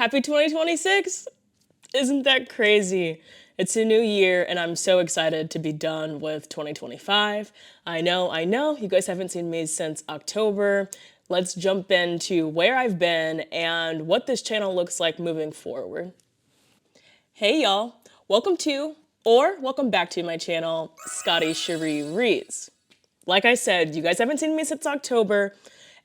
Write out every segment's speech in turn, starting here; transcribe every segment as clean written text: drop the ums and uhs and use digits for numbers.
Happy 2026? Isn't that crazy? It's a new year and I'm so excited to be done with 2025. I know, you guys haven't seen me since October. Let's jump into where I've been and what this channel looks like moving forward. Hey y'all, welcome to, or welcome back to my channel, Scotty Cherie Reads. Like I said, you guys haven't seen me since October.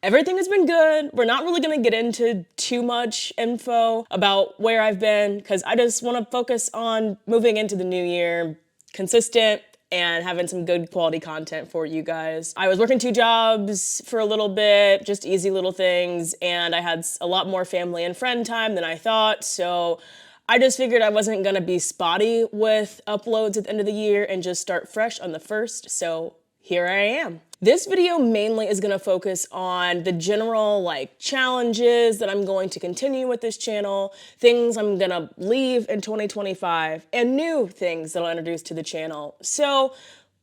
Everything has been good. We're not really gonna get into too much info about where I've been because I just wanna focus on moving into the new year, consistent and having some good quality content for you guys. I was working 2 jobs for a little bit, just easy little things, and I had a lot more family and friend time than I thought, so I just figured I wasn't gonna be spotty with uploads at the end of the year and just start fresh on the 1st, so here I am. This video mainly is gonna focus on the general challenges that I'm going to continue with this channel, things I'm gonna leave in 2025, and new things that I'll introduce to the channel. So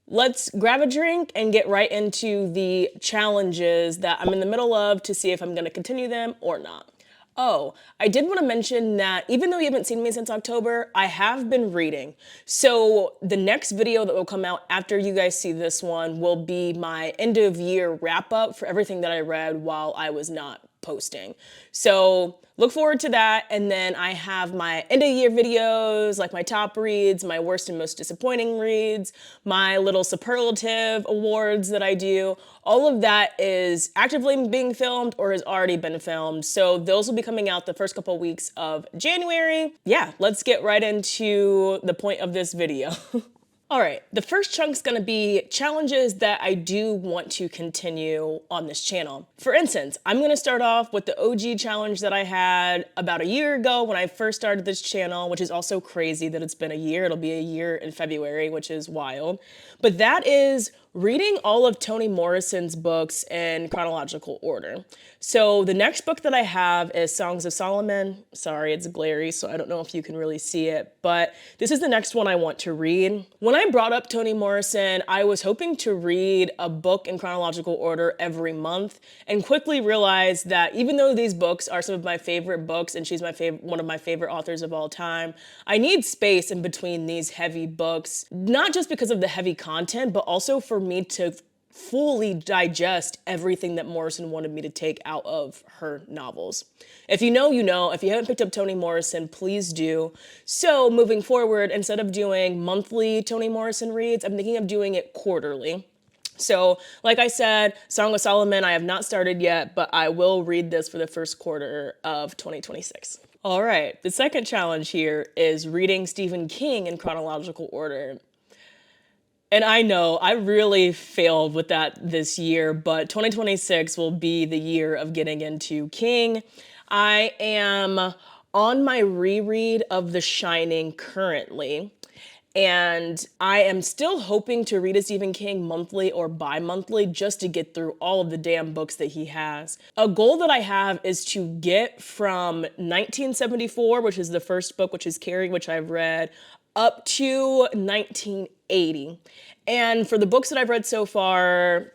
let's grab a drink and get right into the challenges that I'm in the middle of to see if I'm gonna continue them or not. Oh, I did want to mention that even though you haven't seen me since October, I have been reading. So the next video that will come out after you guys see this one will be my end of year wrap up for everything that I read while I was not posting. So look forward to that. And then I have my end of year videos, like my top reads, my worst and most disappointing reads, my little superlative awards that I do. All of that is actively being filmed or has already been filmed. So those will be coming out the first couple weeks of January. Yeah, let's get right into the point of this video. All right, the first chunk's gonna be challenges that I do want to continue on this channel. For instance, I'm gonna start off with the OG challenge that I had about a year ago when I first started this channel, which is also crazy that it's been a year. It'll be a year in February, which is wild. But that is reading all of Toni Morrison's books in chronological order. So the next book that I have is Songs of Solomon. Sorry, it's glary, so I don't know if you can really see it, but this is the next one I want to read. When I brought up Toni Morrison, I was hoping to read a book in chronological order every month and quickly realized that even though these books are some of my favorite books and she's one of my favorite authors of all time, I need space in between these heavy books, not just because of the heavy content, but also for me to fully digest everything that Morrison wanted me to take out of her novels. If you know, you know. If you haven't picked up Toni Morrison, please do. So moving forward, instead of doing monthly Toni Morrison reads, I'm thinking of doing it quarterly. So like I said, Song of Solomon, I have not started yet, but I will read this for the first quarter of 2026. All right, the second challenge here is reading Stephen King in chronological order. And I know I really failed with that this year, but 2026 will be the year of getting into King. I am on my reread of The Shining currently, and I am still hoping to read a Stephen King monthly or bi-monthly just to get through all of the damn books that he has. A goal that I have is to get from 1974, which is the first book, which is Carrie, which I've read, up to 1980. And for the books that I've read so far,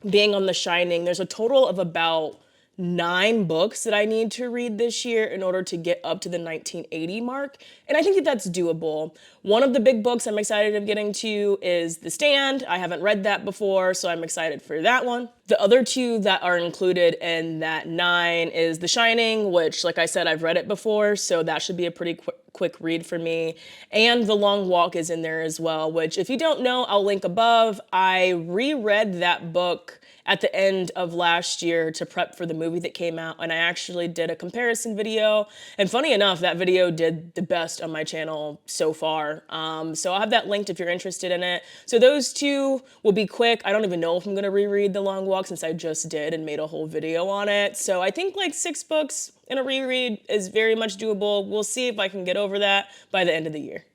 being on The Shining, there's a total of about 9 books that I need to read this year in order to get up to the 1980 mark. And I think that that's doable. One of the big books I'm excited of getting to is The Stand. I haven't read that before, so I'm excited for that one. The other 2 that are included in that 9 is The Shining, which, like I said, I've read it before, so that should be a pretty quick read for me. And The Long Walk is in there as well, which if you don't know, I'll link above. I reread that book at the end of last year to prep for the movie that came out, and I actually did a comparison video. And funny enough, that video did the best on my channel so far. So I'll have that linked if you're interested in it. So those 2 will be quick. I don't even know if I'm gonna reread The Long Walk since I just did and made a whole video on it. So I think 6 books in a reread is very much doable. We'll see if I can get over that by the end of the year.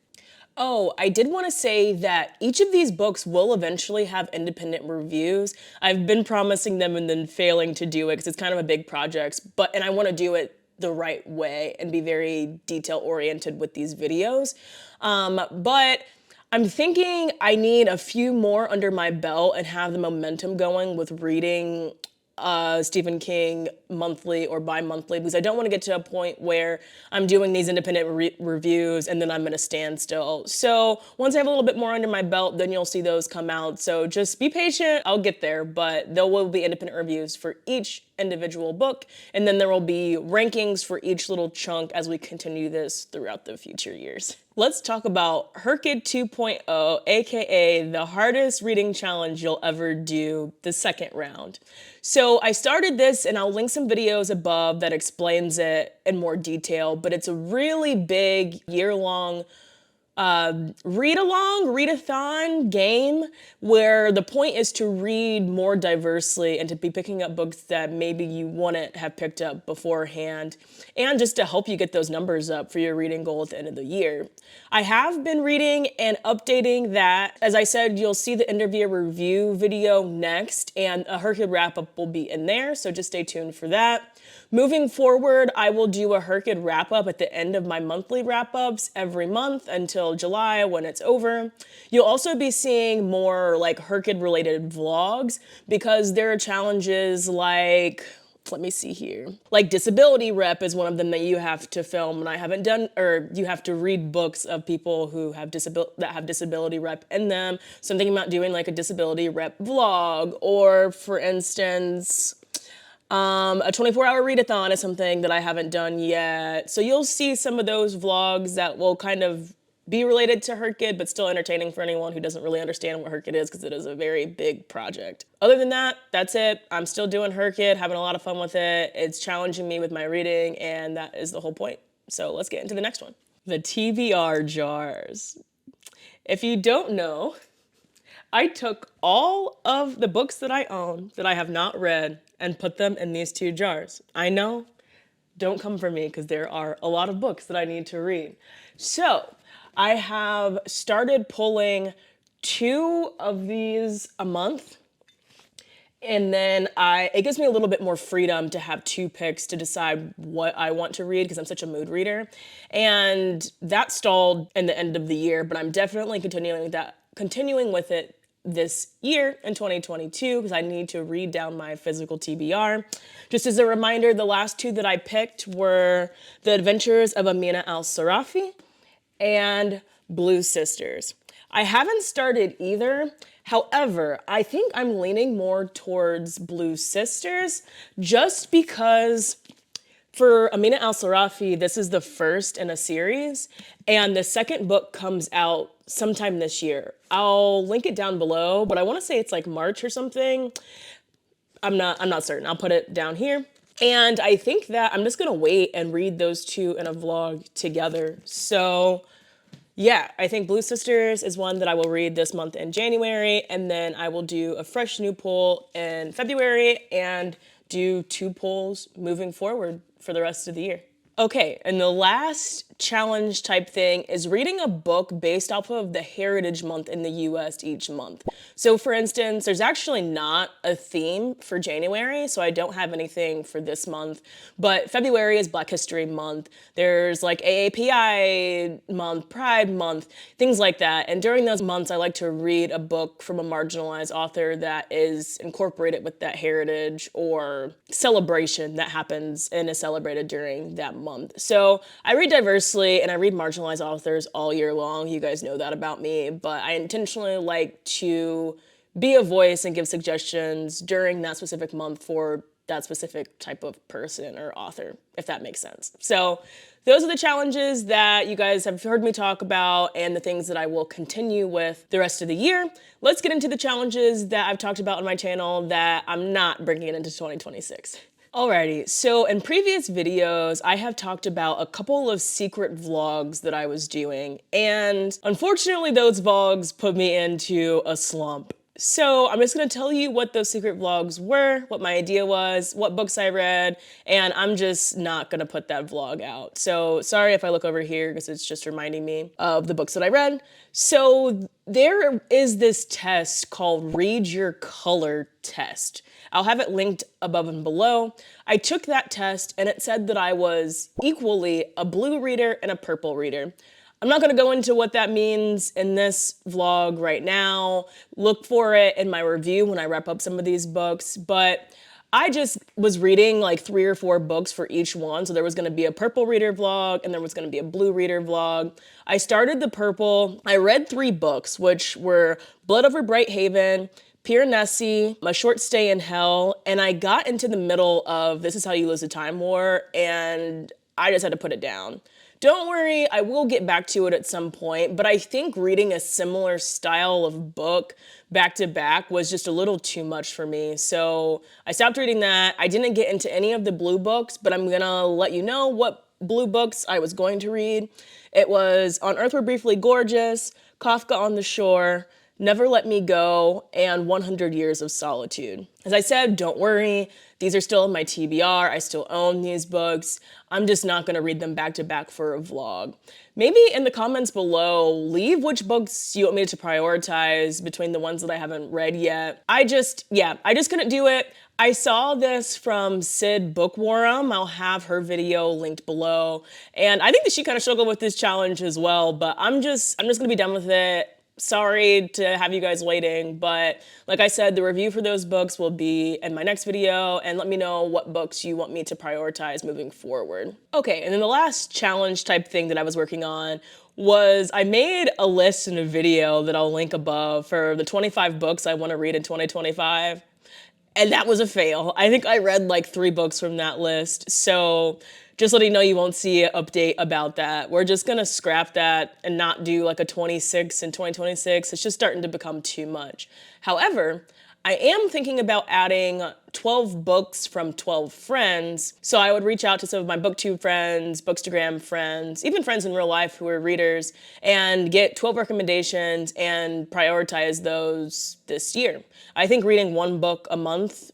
Oh, I did want to say that each of these books will eventually have independent reviews. I've been promising them and then failing to do it because it's kind of a big project, and I want to do it the right way and be very detail oriented with these videos. But I'm thinking I need a few more under my belt and have the momentum going with reading Stephen King monthly or bi-monthly, because I don't want to get to a point where I'm doing these independent reviews and then I'm at a standstill. So once I have a little bit more under my belt, then you'll see those come out. So just be patient, I'll get there, but there will be independent reviews for each individual book, and then there will be rankings for each little chunk as we continue this throughout the future years. Let's talk about HRCYED 2.0, aka the hardest reading challenge you'll ever do, the second round. So I started this, and I'll link some videos above that explains it in more detail, but it's a really big year-long readathon game where the point is to read more diversely and to be picking up books that maybe you wouldn't have picked up beforehand, and just to help you get those numbers up for your reading goal at the end of the year. I have been reading and updating that. As I said, you'll see the end of year review video next, and a HRCYED wrap-up will be in there, so just stay tuned for that. Moving forward, I will do a HRCYED wrap-up at the end of my monthly wrap-ups every month until July when it's over. You'll also be seeing more like HRCYED related vlogs, because there are challenges like, let me see here. Like disability rep is one of them that you have to film, and I haven't done, or you have to read books of people who have disability rep in them. So I'm thinking about doing like a disability rep vlog, or for instance, a 24-hour readathon is something that I haven't done yet. So you'll see some of those vlogs that will kind of be related to HRCYED, but still entertaining for anyone who doesn't really understand what HRCYED is, because it is a very big project. Other than that, that's it. I'm still doing HRCYED, having a lot of fun with it. It's challenging me with my reading, and that is the whole point. So let's get into the next one. The TBR jars. If you don't know, I took all of the books that I own that I have not read and put them in these two jars. I know, don't come for me, because there are a lot of books that I need to read. So I have started pulling 2 of these a month, and then it gives me a little bit more freedom to have 2 picks to decide what I want to read, because I'm such a mood reader. And that stalled in the end of the year, but I'm definitely continuing with it this year in 2022, because I need to read down my physical TBR. Just as a reminder, the last 2 that I picked were The Adventures of Amina al-Sarafi and Blue Sisters. I haven't started either. However, I think I'm leaning more towards Blue Sisters, just because for Amina al-Sarafi, this is the first in a series, and the second book comes out sometime this year. I'll link it down below, but I want to say it's like March or something. I'm not certain. I'll put it down here. And I think that I'm just gonna wait and read those 2 in a vlog together. So yeah, I think Blue Sisters is one that I will read this month in January, and then I will do a fresh new pull in February and do 2 pulls moving forward for the rest of the year. Okay, and the last challenge type thing is reading a book based off of the Heritage Month in the US each month. So for instance, there's actually not a theme for January, so I don't have anything for this month, but February is Black History Month. There's like AAPI month, Pride Month, things like that. And during those months, I like to read a book from a marginalized author that is incorporated with that heritage or celebration that happens and is celebrated during that month. So I read diversely and I read marginalized authors all year long. You guys know that about me, but I intentionally like to be a voice and give suggestions during that specific month for that specific type of person or author, if that makes sense. So those are the challenges that you guys have heard me talk about and the things that I will continue with the rest of the year. Let's get into the challenges that I've talked about on my channel that I'm not bringing into 2026. Alrighty, so in previous videos, I have talked about a couple of secret vlogs that I was doing, and unfortunately those vlogs put me into a slump. So I'm just gonna tell you what those secret vlogs were, what my idea was, what books I read, and I'm just not gonna put that vlog out. So sorry if I look over here, because it's just reminding me of the books that I read. So there is this test called Read Your Color Test. I'll have it linked above and below. I took that test and it said that I was equally a blue reader and a purple reader. I'm not gonna go into what that means in this vlog right now. Look for it in my review when I wrap up some of these books, but I just was reading like 3 or 4 books for each one. So there was going to be a purple reader vlog and there was going to be a blue reader vlog. I started the purple. I read 3 books, which were Blood Over Bright Haven, Pure Nessie, A Short Stay in Hell, and I got into the middle of This Is How You Lose a Time War, and I just had to put it down. Don't worry, I will get back to it at some point, but I think reading a similar style of book back to back was just a little too much for me. So I stopped reading that. I didn't get into any of the blue books, but I'm gonna let you know what blue books I was going to read. It was On Earth We're Briefly Gorgeous, Kafka on the Shore, Never Let Me Go, and 100 Years of Solitude. As I said, don't worry, these are still in my TBR. I still own these books. I'm just not gonna read them back to back for a vlog. Maybe in the comments below, leave which books you want me to prioritize between the ones that I haven't read yet. I just couldn't do it. I saw this from Sid Bookworm. I'll have her video linked below. And I think that she kind of struggled with this challenge as well, but I'm just gonna be done with it. Sorry to have you guys waiting, but like I said, the review for those books will be in my next video, and let me know what books you want me to prioritize moving forward. Okay, and then the last challenge type thing that I was working on was I made a list in a video that I'll link above for the 25 books I want to read in 2025. And that was a fail. I think I read like 3 books from that list. So just letting you know, you won't see an update about that. We're just gonna scrap that and not do like a 26 in 2026. It's just starting to become too much. However, I am thinking about adding 12 books from 12 friends. So I would reach out to some of my booktube friends, bookstagram friends, even friends in real life who are readers, and get 12 recommendations and prioritize those this year. I think reading 1 book a month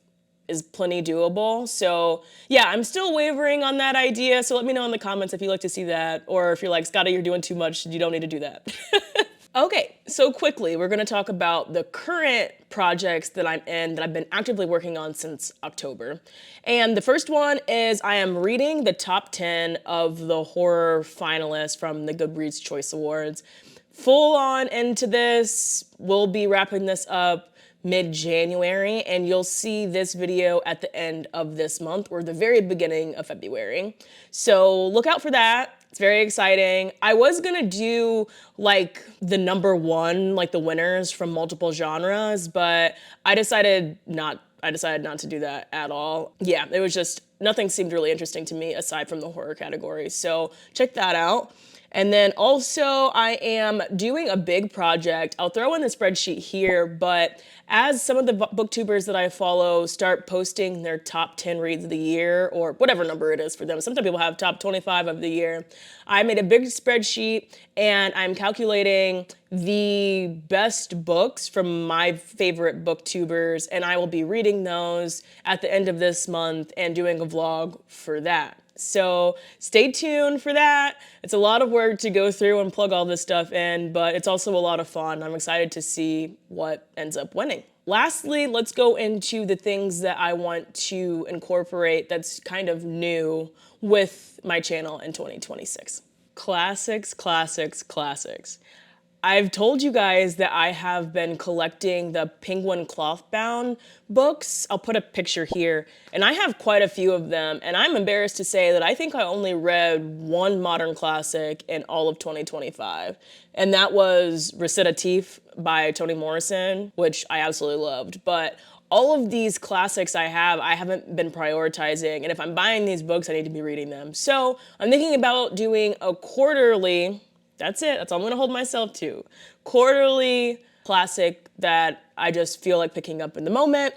is plenty doable. So yeah, I'm still wavering on that idea. So let me know in the comments if you'd like to see that, or if you're like, Scotty, you're doing too much, you don't need to do that. Okay, so quickly, we're gonna talk about the current projects that I'm in that I've been actively working on since October. And the first one is I am reading the top 10 of the horror finalists from the Goodreads Choice Awards. Full on into this, we'll be wrapping this up mid-January, and you'll see this video at the end of this month or the very beginning of February. So look out for that. It's very exciting. I was gonna do like the #1, like the winners from multiple genres, but I decided not to do that at all. Yeah, it was just, nothing seemed really interesting to me aside from the horror category. So check that out. And then also I am doing a big project. I'll throw in the spreadsheet here, but as some of the booktubers that I follow start posting their top 10 reads of the year, or whatever number it is for them, sometimes people have top 25 of the year, I made a big spreadsheet and I'm calculating the best books from my favorite booktubers, and I will be reading those at the end of this month and doing a vlog for that. So stay tuned for that. It's a lot of work to go through and plug all this stuff in, but it's also a lot of fun. I'm excited to see what ends up winning. Lastly, let's go into the things that I want to incorporate that's kind of new with my channel in 2026. Classics, classics, classics. I've told you guys that I have been collecting the Penguin cloth-bound books. I'll put a picture here, and I have quite a few of them, and I'm embarrassed to say that I think I only read 1 modern classic in all of 2025, and that was Recitative by Toni Morrison, which I absolutely loved. But all of these classics I haven't been prioritizing, and if I'm buying these books, I need to be reading them. So I'm thinking about doing a quarterly, that's it, that's all I'm gonna hold myself to, quarterly classic that I just feel like picking up in the moment.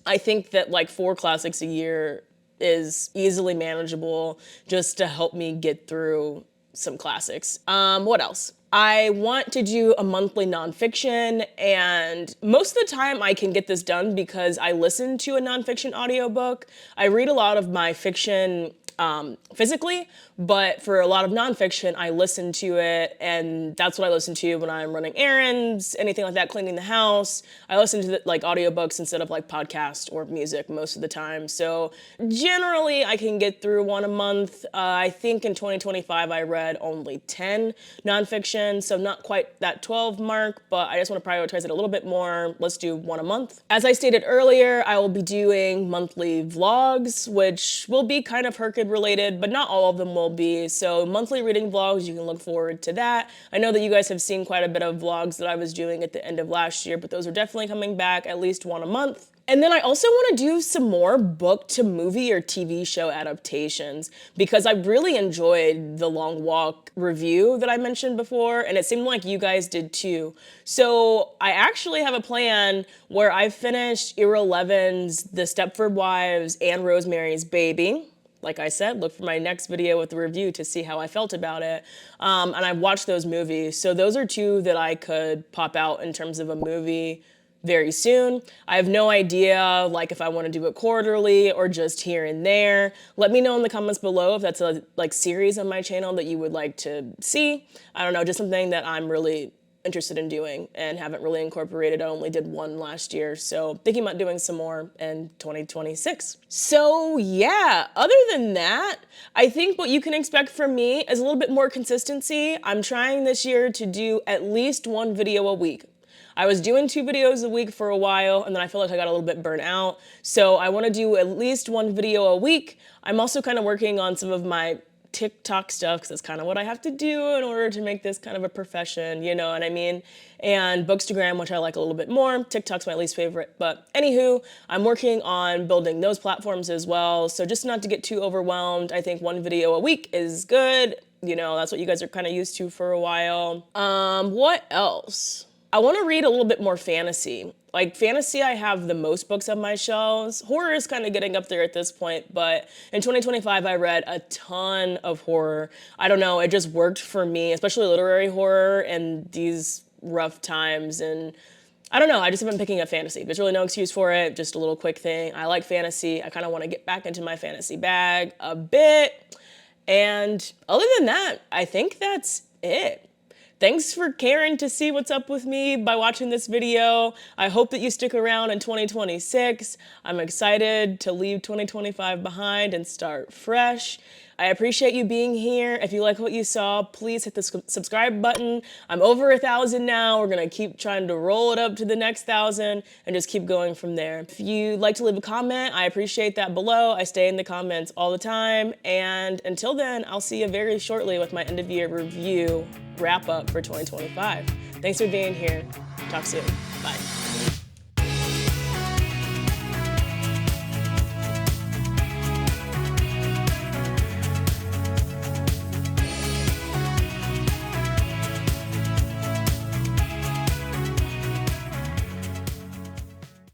I think that like 4 classics a year is easily manageable just to help me get through some classics. What else? I want to do a monthly nonfiction, and most of the time I can get this done because I listen to a nonfiction audiobook. I read a lot of my fiction physically, but for a lot of nonfiction, I listen to it, and that's what I listen to when I'm running errands, anything like that, cleaning the house. I listen to like audiobooks instead of like podcast or music most of the time. So generally, I can get through one a month. I think in 2025, I read only 10 nonfiction, so not quite that 12 mark, but I just want to prioritize it a little bit more. Let's do one a month. As I stated earlier, I will be doing monthly vlogs, which will be kind of HRCYED related, but not all of them will be. So monthly reading vlogs, you can look forward to that. I know that you guys have seen quite a bit of vlogs that I was doing at the end of last year, but those are definitely coming back, at least one a month. And then I also want to do some more book to movie or TV show adaptations, because I really enjoyed the Long Walk review that I mentioned before, and it seemed like you guys did too. So I actually have a plan where I've finished Era 11's The Stepford Wives and Rosemary's Baby. Like I said, look for my next video with the review to see how I felt about it. And I watched those movies. So those are two that I could pop out in terms of a movie very soon. I have no idea like if I want to do it quarterly or just here and there. Let me know in the comments below if that's a like series on my channel that you would like to see. I don't know, just something that I'm really interested in doing and haven't really incorporated. I only did one last year, so thinking about doing some more in 2026. So yeah, other than that, I think what you can expect from me is a little bit more consistency. I'm trying this year to do at least one video a week. I was doing 2 videos a week for a while, and then I feel like I got a little bit burnt out. So I want to do at least 1 video a week. I'm also kind of working on some of my TikTok stuff, because that's kind of what I have to do in order to make this kind of a profession, you know what I mean? And Bookstagram, which I like a little bit more. TikTok's my least favorite, but anywho, I'm working on building those platforms as well. So just not to get too overwhelmed, I think 1 video a week is good. You know, that's what you guys are kind of used to for a while. What else? I want to read a little bit more fantasy. Like fantasy, I have the most books on my shelves. Horror is kind of getting up there at this point, but in 2025, I read a ton of horror. I don't know, it just worked for me, especially literary horror and these rough times. And I don't know, I just have been picking up fantasy. There's really no excuse for it, just a little quick thing. I like fantasy. I kind of want to get back into my fantasy bag a bit. And other than that, I think that's it. Thanks for caring to see what's up with me by watching this video. I hope that you stick around in 2026. I'm excited to leave 2025 behind and start fresh. I appreciate you being here. If you like what you saw, please hit the subscribe button. I'm over 1,000 now. We're gonna keep trying to roll it up to the next 1,000 and just keep going from there. If you'd like to leave a comment, I appreciate that below. I stay in the comments all the time. And until then, I'll see you very shortly with my end of year review wrap up for 2025. Thanks for being here. Talk soon. Bye.